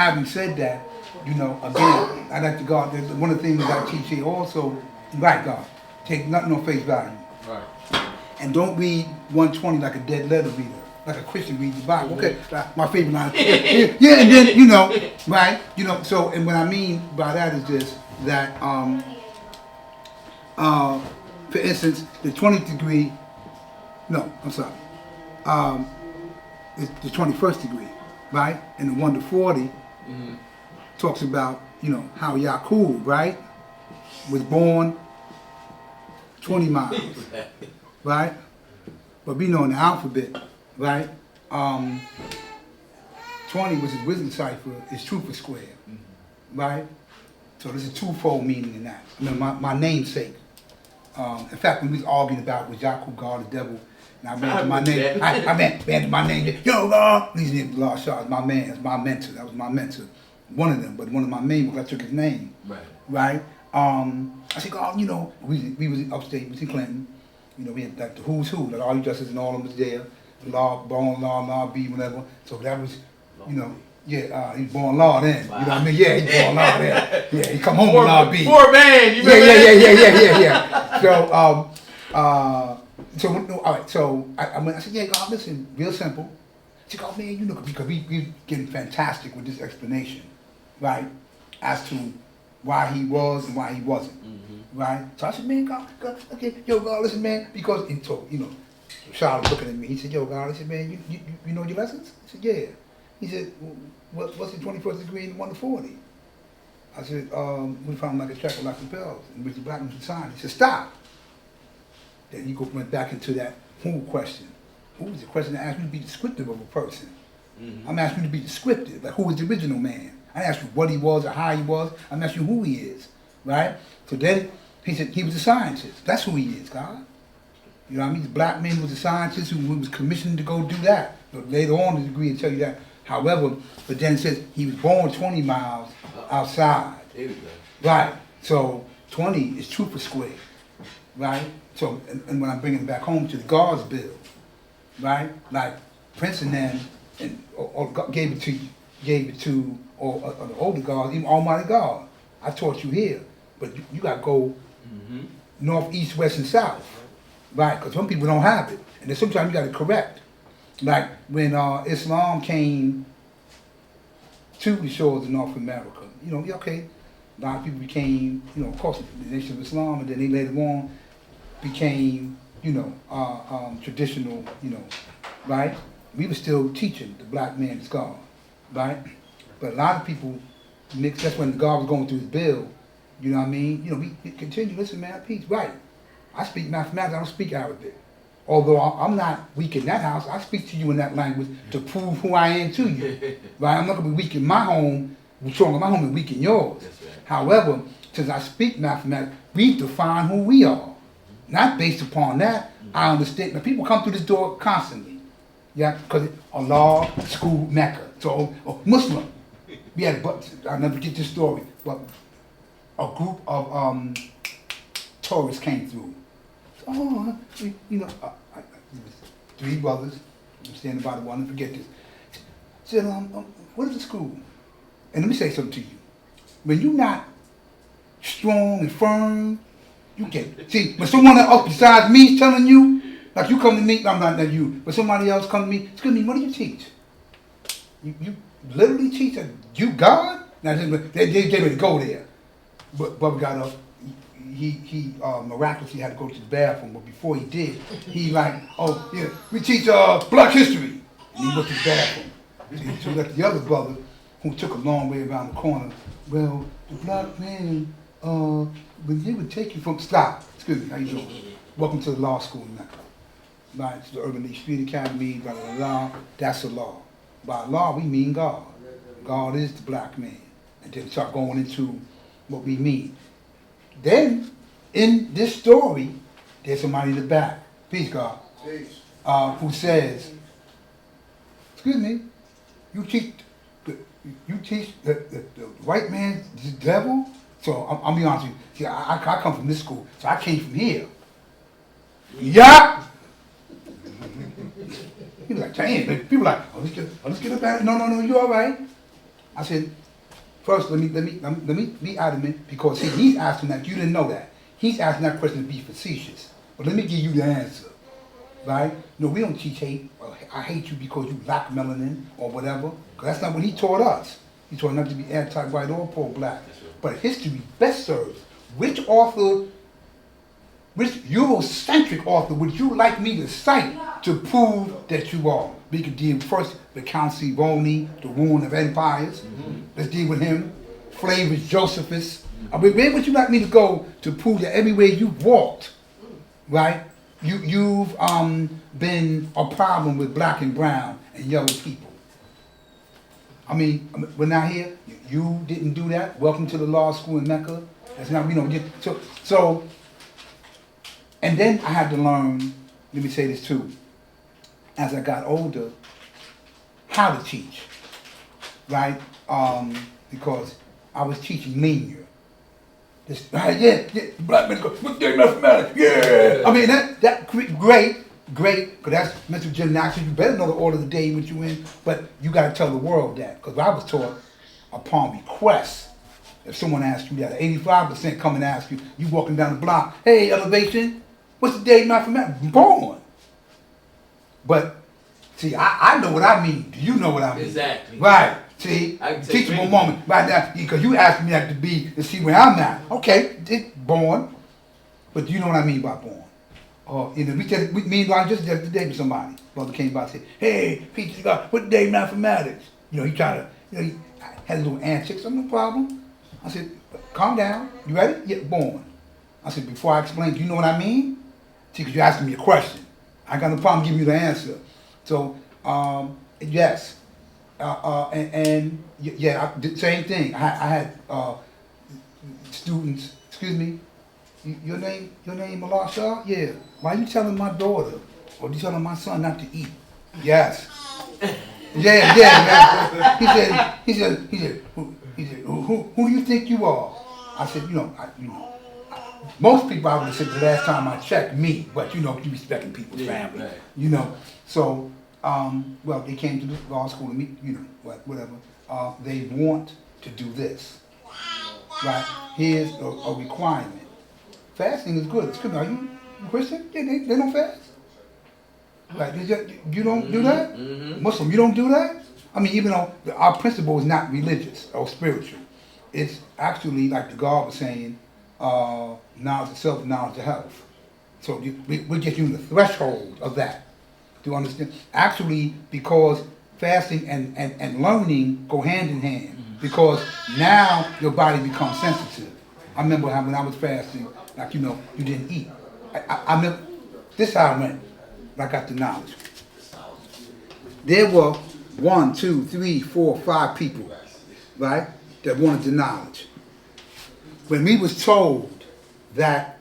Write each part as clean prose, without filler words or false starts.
having said that, you know, again, I like to God. One of the things I teach here also, right, God, take nothing on face value. Right. And don't read 120 like a dead letter reader, like a Christian reads the Bible. Okay, my favorite line. Yeah, and then, you know, right, you know, so, and what I mean by that is this, that, for instance, the 20th degree, no, I'm sorry, it's the 21st degree, right? And the 1 to 40 talks about, you know, how Yaqub, right, was born 20 miles, right? But we know in the alphabet, right, 20 was his wisdom cipher, is truth for square, right? So there's a twofold meaning in that. I mean, my namesake. In fact, when we was arguing about was Yaqub God the devil, and I ran to my name, I ran to my name, yo, God, these names, Allah Shah, my man, that's my mentor, that was my mentor. One of them, but one of my main ones, I took his name, right? I said, God, you know, we was in upstate, we was in Clinton, you know, we had like the who's who, like all the justices and all of them was there, Law, born Law, Law B, whatever, so that was, you know, yeah, he was born Law then, you know what I mean? Yeah, he born Law then, yeah, he come home with Law B. Poor man, you remember yeah. So, all right, so I said, yeah, God, listen, real simple. She said, oh man, you know, because we getting fantastic with this explanation, right, as to why he was and why he wasn't, right? So I said, man, God, okay, yo, God, listen, man, because he told, you know, Charlotte looking at me, he said, yo, God, I said, man, you know your lessons? I said, yeah. He said, well, what's the 21st degree and 1 to 40? I said, we found like a check of like bells, and Mr. Blackman signed. He said, stop. Then he went back into that who question. Who was the question that asked me to be descriptive of a person? I'm asking you to be descriptive, like who was the original man? I asked you what he was or how he was. I'm asking you who he is, right? So then he said he was a scientist. That's who he is, God. You know what I mean? The black man was a scientist who was commissioned to go do that. But later on, the degree will tell you that. However, but then it says he was born 20 miles outside. Right. So 20 is truth for square, right? So, and when I'm bringing it back home to the God's bill, right? Like Prince and them, or gave it to, or the older God, even Almighty God. I taught you here, but you got to go north, east, west, and south, right? Because some people don't have it, and then sometimes you got to correct. Like when Islam came to the shores of North America, you know, okay, a lot of people became, you know, of course, the Nation of Islam, and then they later on became, you know, traditional, you know, right? We were still teaching the black man is God, right? But a lot of people mixed, that's when God was going through his bill, you know what I mean? You know, we continue, listen, man, peace, right? I speak mathematics, I don't speak Arabic. Although I'm not weak in that house, I speak to you in that language to prove who I am to you, right? I'm not going to be weak in my home, strong in my home and weak in yours. However, since I speak mathematics, we define who we are. Not based upon that, I understand. Now, people come through this door constantly, yeah, because Allah, school, Mecca. So, Muslim. We had, I'll never forget this story, but a group of tourists came through. So, you know, three brothers, I'm standing by the one, and forget this. Said, what is the school? And let me say something to you. When you're not strong and firm, you get, see, when someone else besides me is telling you, like you come to me, I'm not you, but somebody else come to me, excuse me, what do you teach? You literally teach that you God? Now, they gave me to go there. But Bubba got up, he miraculously had to go to the bathroom, but before he did, he like, oh, yeah, we teach Black history. And he went to the bathroom. So that the other brother, who took a long way around the corner, well, the black man, when he would take you from, stop, excuse me, how you doing? Welcome to the law school now. Right, to the Newark Street Academy, blah, blah, blah, that's the law. By law, we mean God. God is the black man. And then start going into what we mean. Then, in this story, there's somebody in the back, peace God, who says, excuse me, you teach the white man the devil? So I'll be honest with you. See, I come from this school, so I came from here. Yeah. He was like, damn, people like, let's get up out of it. No, you all right. I said, first, let me be adamant, because he's asking that. You didn't know that. He's asking that question to be facetious. But let me give you the answer, right? No, we don't teach hate. I hate you because you lack melanin or whatever. Because that's not what he taught us. He taught not to be anti-white or pro-black. But history best serves. Which author, which Eurocentric author would you like me to cite to prove that you are? We could deal first with Count Sivoni, the ruin of empires. Let's deal with him. Flavius Josephus. I mean, where would you like me to go to prove that everywhere you walked, right, you've been a problem with black and brown and yellow people? I mean, we're not here. You didn't do that. Welcome to the law school in Mecca. That's not, so, and then I had to learn, let me say this too, as I got older, how to teach, right? Because I was teaching linear. This, black men go, what day mathematics? Yeah. I mean, that great, because that's mental gymnastics. You better know the order of the day in which you in, but you got to tell the world that. Because I was taught upon request. If someone asks you that, 85% come and ask you, you walking down the block, hey, elevation, what's the day mathematics? Born. But, see, I know what I mean. Do you know what I mean? Exactly. Right. See, teachable moment right now, because you asked me that to see where I'm at. Okay, it's born, but do you know what I mean by born? Me and Ron just the other day with somebody. Brother came by and said, hey, Pete, you got what day mathematics? He tried to, he had a little antics. I'm no problem. I said, calm down. You ready? Yeah, born. I said, before I explain, do you know what I mean? See, because you're asking me a question. I got no problem giving you the answer. So, yes. Yeah, I did the same thing. I had students, excuse me, your name Allah Shah? Yeah. Why are you telling my daughter or you telling my son not to eat? Yes. Yeah. He said, who do you think you are? I said, most people I would have said the last time I checked me, but you respecting people's family, right. So. Well, they came to the law school to meet, whatever. They want to do this. Right? Here's a requirement. Fasting is good. It's good. Are you Christian? Yeah, they don't fast. Like, you don't do that? Mm-hmm. Muslim, you don't do that? I mean, even though our principle is not religious or spiritual, it's actually, like the God was saying, knowledge of self, knowledge of health. So we're getting the threshold of that. Do you understand? Actually, because fasting and learning go hand in hand. Because now your body becomes sensitive. I remember how when I was fasting, like, you didn't eat. I remember, this is how I went, when I got the knowledge. There were 1, 2, 3, 4, 5 people, right, that wanted the knowledge. When we was told that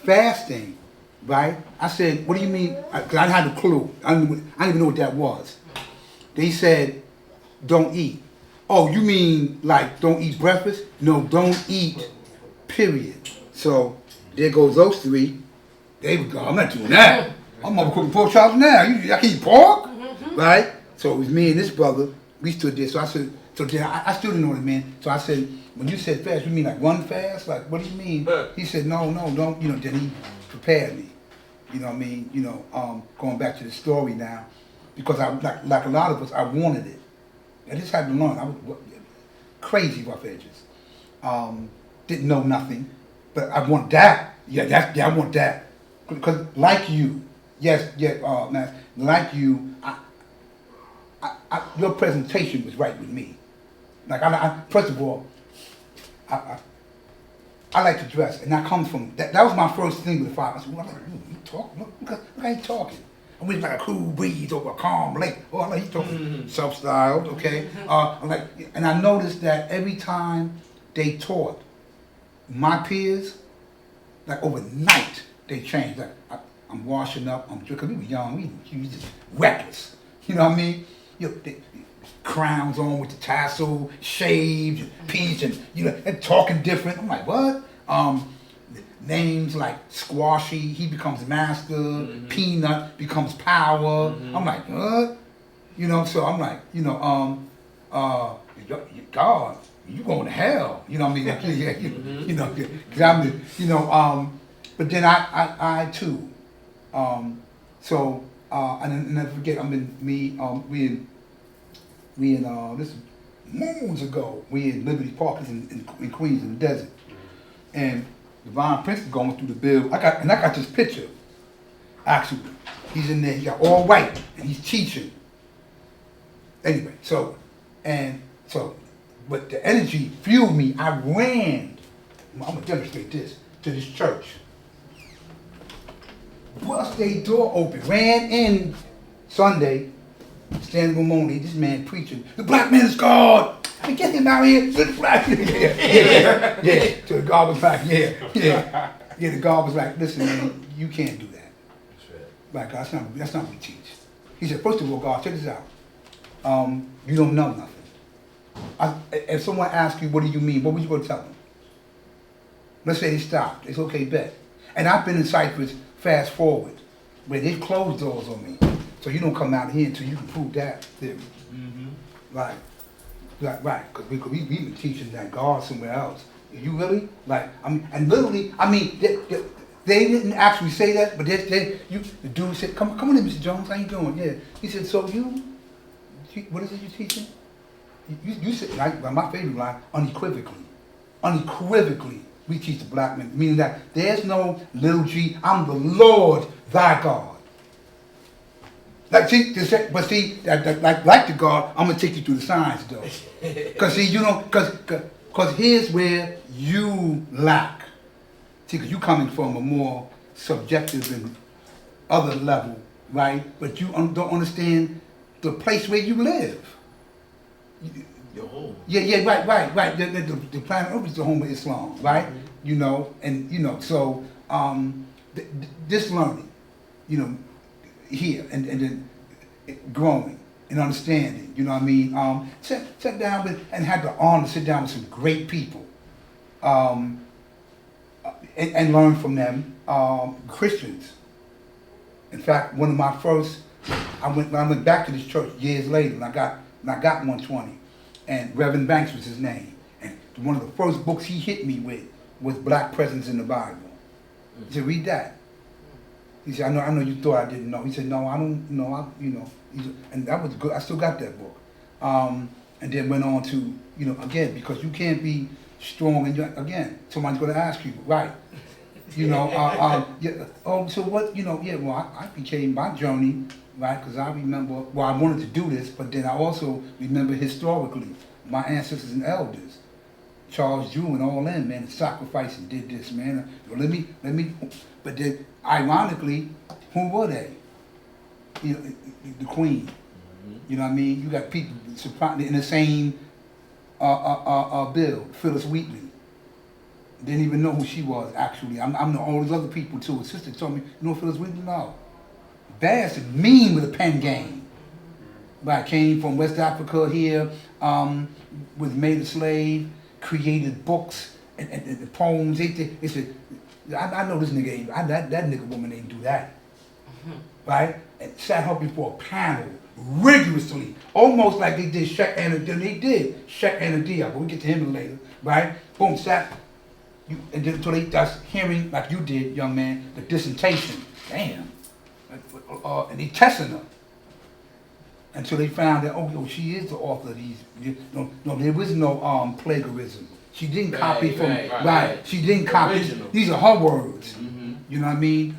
fasting, right? I said, what do you mean? Because I had a clue. I didn't even know what that was. They said, don't eat. Oh, you mean like don't eat breakfast? No, don't eat, period. So there goes those 3. There we go. I'm not doing that. I'm over cooking pork chops now. I can eat pork? Right? So it was me and this brother. We stood there. So I said, I still didn't know what it meant. So I said, when you said fast, you mean like one fast? Like, what do you mean? He said, no, don't. Then he prepared me. You know what I mean? Going back to the story now, because I like a lot of us, I wanted it. I just had to learn. I was crazy rough edges. Didn't know nothing, but I want that. I want that. Because like you, like you, your presentation was right with me. Like first of all, I like to dress, and that comes from that. That was my first thing with the father. I said, well, you talking? Look, I ain't talking. I went like a cool breeze over a calm lake. Oh, I like he talking self-styled, okay? And I noticed that every time they taught my peers, like overnight they changed. Like I'm washing up, I'm drinking. We were young, we was just reckless. You know what I mean? They, crowns on with the tassel, shaved, and peach, and and talking different. I'm like, what? Names like Squashy, he becomes Master. Peanut becomes Power. I'm like, what? So I'm like, God, you going to hell. You know what I mean? Yeah, you know, cause I'm, you know, but then I too, so, and never forget, we in, this is moons ago, we in Liberty Park in Queens in the desert. And Divine Prince is going through the bill. I got this picture, actually. He's in there, he got all white, and he's teaching. Anyway, but the energy fueled me. I ran, I'm gonna demonstrate this, to this church. Bust their door open, ran in Sunday, standing room only, this man preaching, the black man is God. I mean, get him out here to the black. Yeah. So the God was like, yeah. The God was like, listen, man, you can't do that. That's right. Like, that's not what we teach. He said, first of all, God, check this out. You don't know nothing. If someone asks you, what do you mean? What would you go tell them? Let's say they stopped. It's okay, bet. And I've been in Cyprus, fast forward, where they closed doors on me. So you don't come out here until you can prove that theory. Mm-hmm. Right, because we've been teaching that God somewhere else. You really? Like, I mean, and literally, I mean, they didn't actually say that, but the dude said, come on in, Mr. Jones, how you doing? Yeah. He said, so what is it you're teaching? You said, like my favorite line, unequivocally, we teach the black man, meaning that there's no little g, I'm the Lord thy God. Like, like the God, I'm gonna take you through the science though. Cause see, cause here's where you lack. See, cause you coming from a more subjective and other level, right? But you don't understand the place where you live. Your home. Yeah, right. The planet Earth is the home of Islam, right? Mm-hmm. You know, and you know, so this learning, you know, here and then growing and understanding, you know what I mean? Sat down and had the honor to sit down with some great people, and learn from them, Christians. In fact, one of my first, I went back to this church years later, and I got 120, and Reverend Banks was his name, and one of the first books he hit me with was Black Presence in the Bible. He said, read that. He said, I know you thought I didn't know. He said, no, I don't know, and that was good. I still got that book. And then went on to, you know, again, because you can't be strong, and again, somebody's going to ask you, right? You know, so what, you know, I became my journey, right? Because I remember, I wanted to do this, but then I also remember historically, my ancestors and elders, Charles Drew and all them, man, sacrificed and did this, man. Let me, but then, ironically, who were they? You know, the Queen. Mm-hmm. You know what I mean? You got people in the same bill, Phyllis Wheatley. Didn't even know who she was, actually. I know all these other people, too. His sister told me, you know Phyllis Wheatley? No. Bad and mean with a pen game. Right, came from West Africa here, was made a slave, created books and poems. They said, I know this nigga ain't, that nigga woman ain't do that. Mm-hmm. Right? And sat her before a panel rigorously, almost like they did Sheikh Anadia, but we'll get to him later, right? Boom, sat, and then so that's hearing, like you did, young man, the dissertation. Damn. And they testing her. Until they found that, she is the author of these. No, there was no plagiarism. She didn't copy right. She didn't copy. Original. These are her words. Mm-hmm. You know what I mean?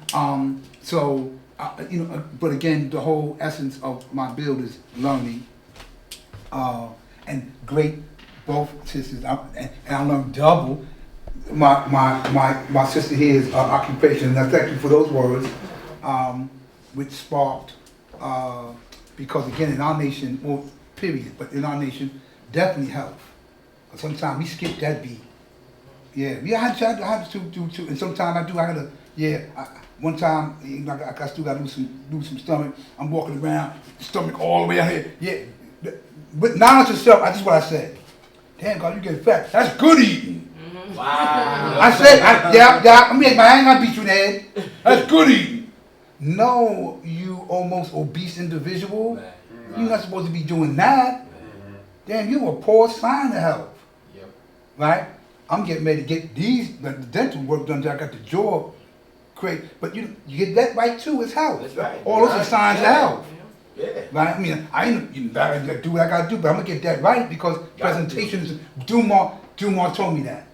But again, the whole essence of my build is learning. And great, both sisters, and I learned double. My sister here is occupation, and I thank you for those words, which sparked. Because again, in our nation, period, but in our nation, definitely health. Sometimes we skip that beat. Yeah, I had to do, and sometimes I gotta, one time, I still gotta do some stomach. I'm walking around, stomach all the way out here. Yeah, but knowledge yourself, that's what I said. Damn, God, you get fat. That's good eating. Mm-hmm. Wow. I said, I ain't gonna beat you in the head. That's good eating. No, you almost obese individual. Right. You're not supposed to be doing that. damn, you a poor sign of health, Yep. right? I'm getting ready to get the dental work done. I got the jaw great, but you get that right too. It's health. That's right. All those are signs of health. Yeah. Right? I mean, I ain't I gotta do what I gotta do, but I'm gonna get that right because presentations. Dumar told me that.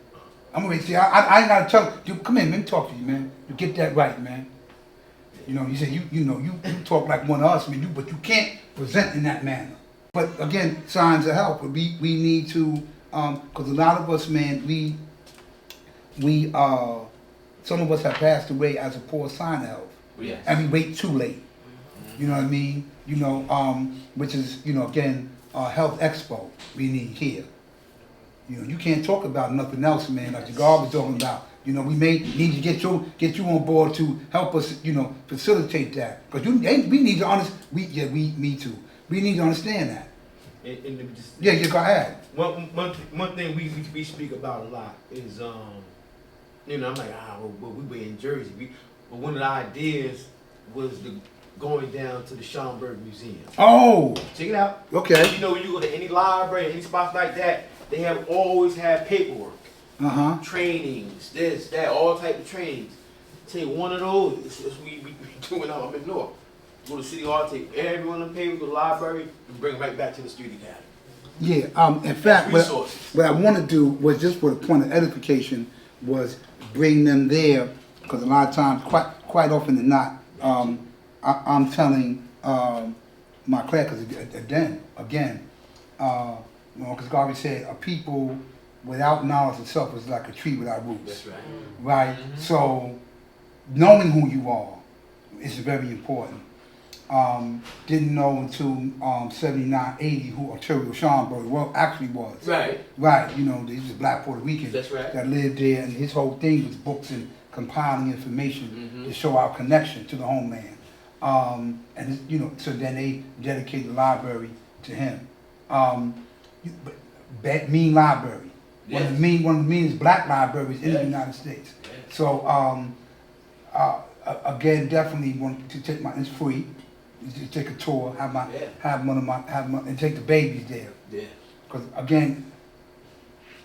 I'm gonna see. I ain't gotta tell. Dude, come in, man. Talk to you, man. You get that right, man. You know, you say you talk like one of us, man. But you can't present in that manner. But again, signs of health. We need to, because a lot of us, man, we some of us have passed away as a poor sign of health, Yes. and we wait too late. You know what I mean? You know, which is, you know, again, health expo we need here. You know, you can't talk about nothing else, man, like the God was talking about. You know, we may need to get you on board to help us, you know, facilitate that. Because we need to understand, me too. We need to understand that. And just, Yeah, go ahead. One thing we speak about a lot is, you know, I'm like, well, we were in Jersey. But one of the ideas was going down to the Schomburg Museum. Oh! Check it out. Okay. You know, you go to any library, any spots like that, they have always had paperwork. Trainings, this, that, all type of trainings. Take one of those, it's we doing out in Newark. Go to City Hall, take every one of them papers to the library, and bring them right back to the Street Academy. Yeah, in fact, what I want to do was just for the point of edification was bring them there, because a lot of times, quite often than not, I'm telling my class, because again, because God always said, a people without knowledge itself is like a tree without roots. That's right. Right? So, knowing who you are is very important. Didn't know until 79, 80 who Arturo Schomburg actually was. Right. Right, you know, he's a black Puerto Rican. That's right. That lived there, and his whole thing was books and compiling information to show our connection to the homeland. And you know, so then they dedicated the library to him. Mean library. Yes. One of the meanest black libraries in the United States. Yes. So again, definitely want to take it's free. You take a tour, have and take the babies there. Yeah. Because again,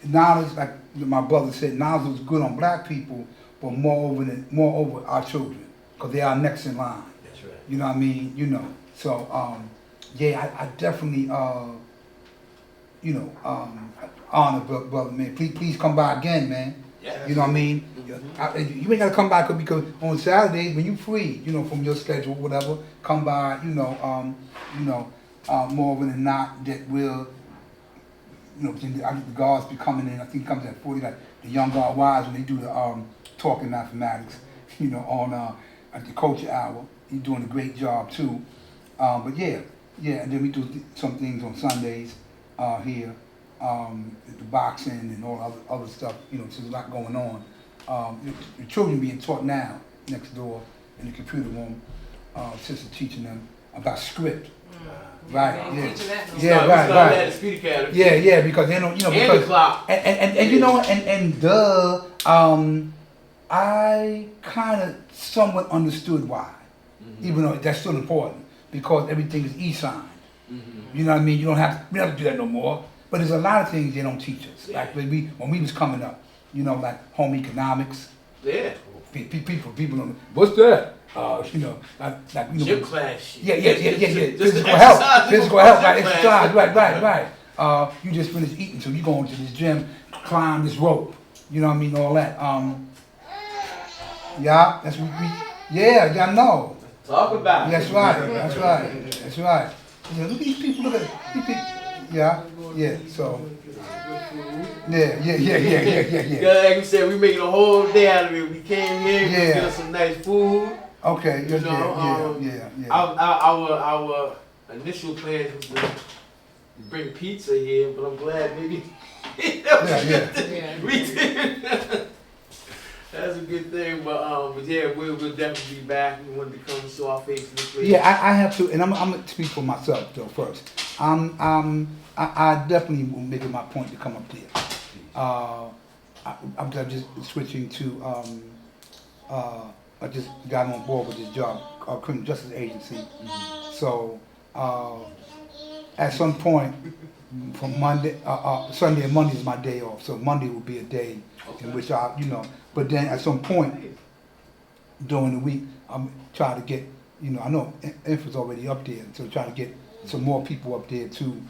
knowledge, like my brother said, knowledge was good on black people, but more over our children, because they are next in line. That's right. You know what I mean? You know. So I definitely honor brother, man. Please come by again, man. Yeah. You know what I mean? You ain't gotta come by because on Saturdays when you free, you know, from your schedule, whatever, come by. More often than not, that will, you know, the guards be coming in. I think it comes at 40, like the young guard wives when they do the talking mathematics, you know, on at the culture hour. He's doing a great job too. But yeah, and then we do some things on Sundays here. The boxing and all other stuff, you know, there's a lot going on. The children being taught now next door in the computer room, sister teaching them about script. Right, right. At the Street Academy. Yeah, because they don't, you know, because the clock. And you know, I kind of somewhat understood why, even though that's still important because everything is e-signed. You know what I mean? We don't have to do that no more. But there's a lot of things they don't teach us. Yeah. Like when we was coming up, you know, like home economics. Yeah. People don't. What's that? You know, like you know. Gym class shit. Yeah. Just Physical health, right? Exercise, right. You just finished eating, so you go into this gym, climb this rope. You know what I mean? All that. Yeah, that's what we. Yeah, y'all know. Talk about it. That's right. You know, look at these people. Look at these people. Yeah. So. Yeah. Like we said, we making a whole day out of it. We came here, we got some nice food. Okay. Yeah. Our initial plans was to bring pizza here, but I'm glad maybe. We did. That's a good thing, but yeah, we'll definitely be back. We wanted to come and show our face in this place. Yeah, I have to, and I'm gonna speak for myself though first. I definitely will make it my point to come up there. I'm just switching to I just got on board with this job, criminal justice agency. So at some point, from Monday, Sunday and Monday is my day off. So Monday will be a day in which but then at some point during the week, I'm trying to get, I know Inf is already up there, so trying to get some more people up there too.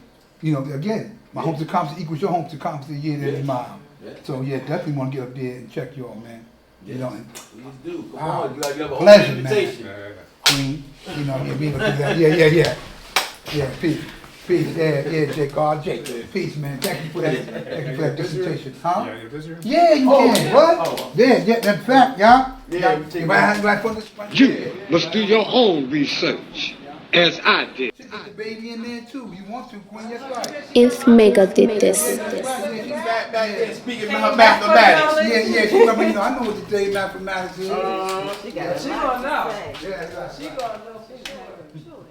Again, my home circumference equals your home circumference a year every mile. So yeah, definitely want to get up there and check y'all, man. Please do. Come Wow. on, you have a whole Pleasure, man. invitation. Queen, we gonna do that. Yeah. Yeah, peace. Jake, God, Jake. Peace, man. Thank you for that dissertation. Huh? Yeah, you're visitor? Yeah, you can. What? Oh. Yeah, in fact, y'all. Yeah, You must do your own research, as I did. She put the baby in there too. You want to, Queen? That's right. If Mega did this. Back there speaking mathematics. Yeah. She remember, I know what the day mathematics is. She gonna know. Yeah, She gonna know for sure.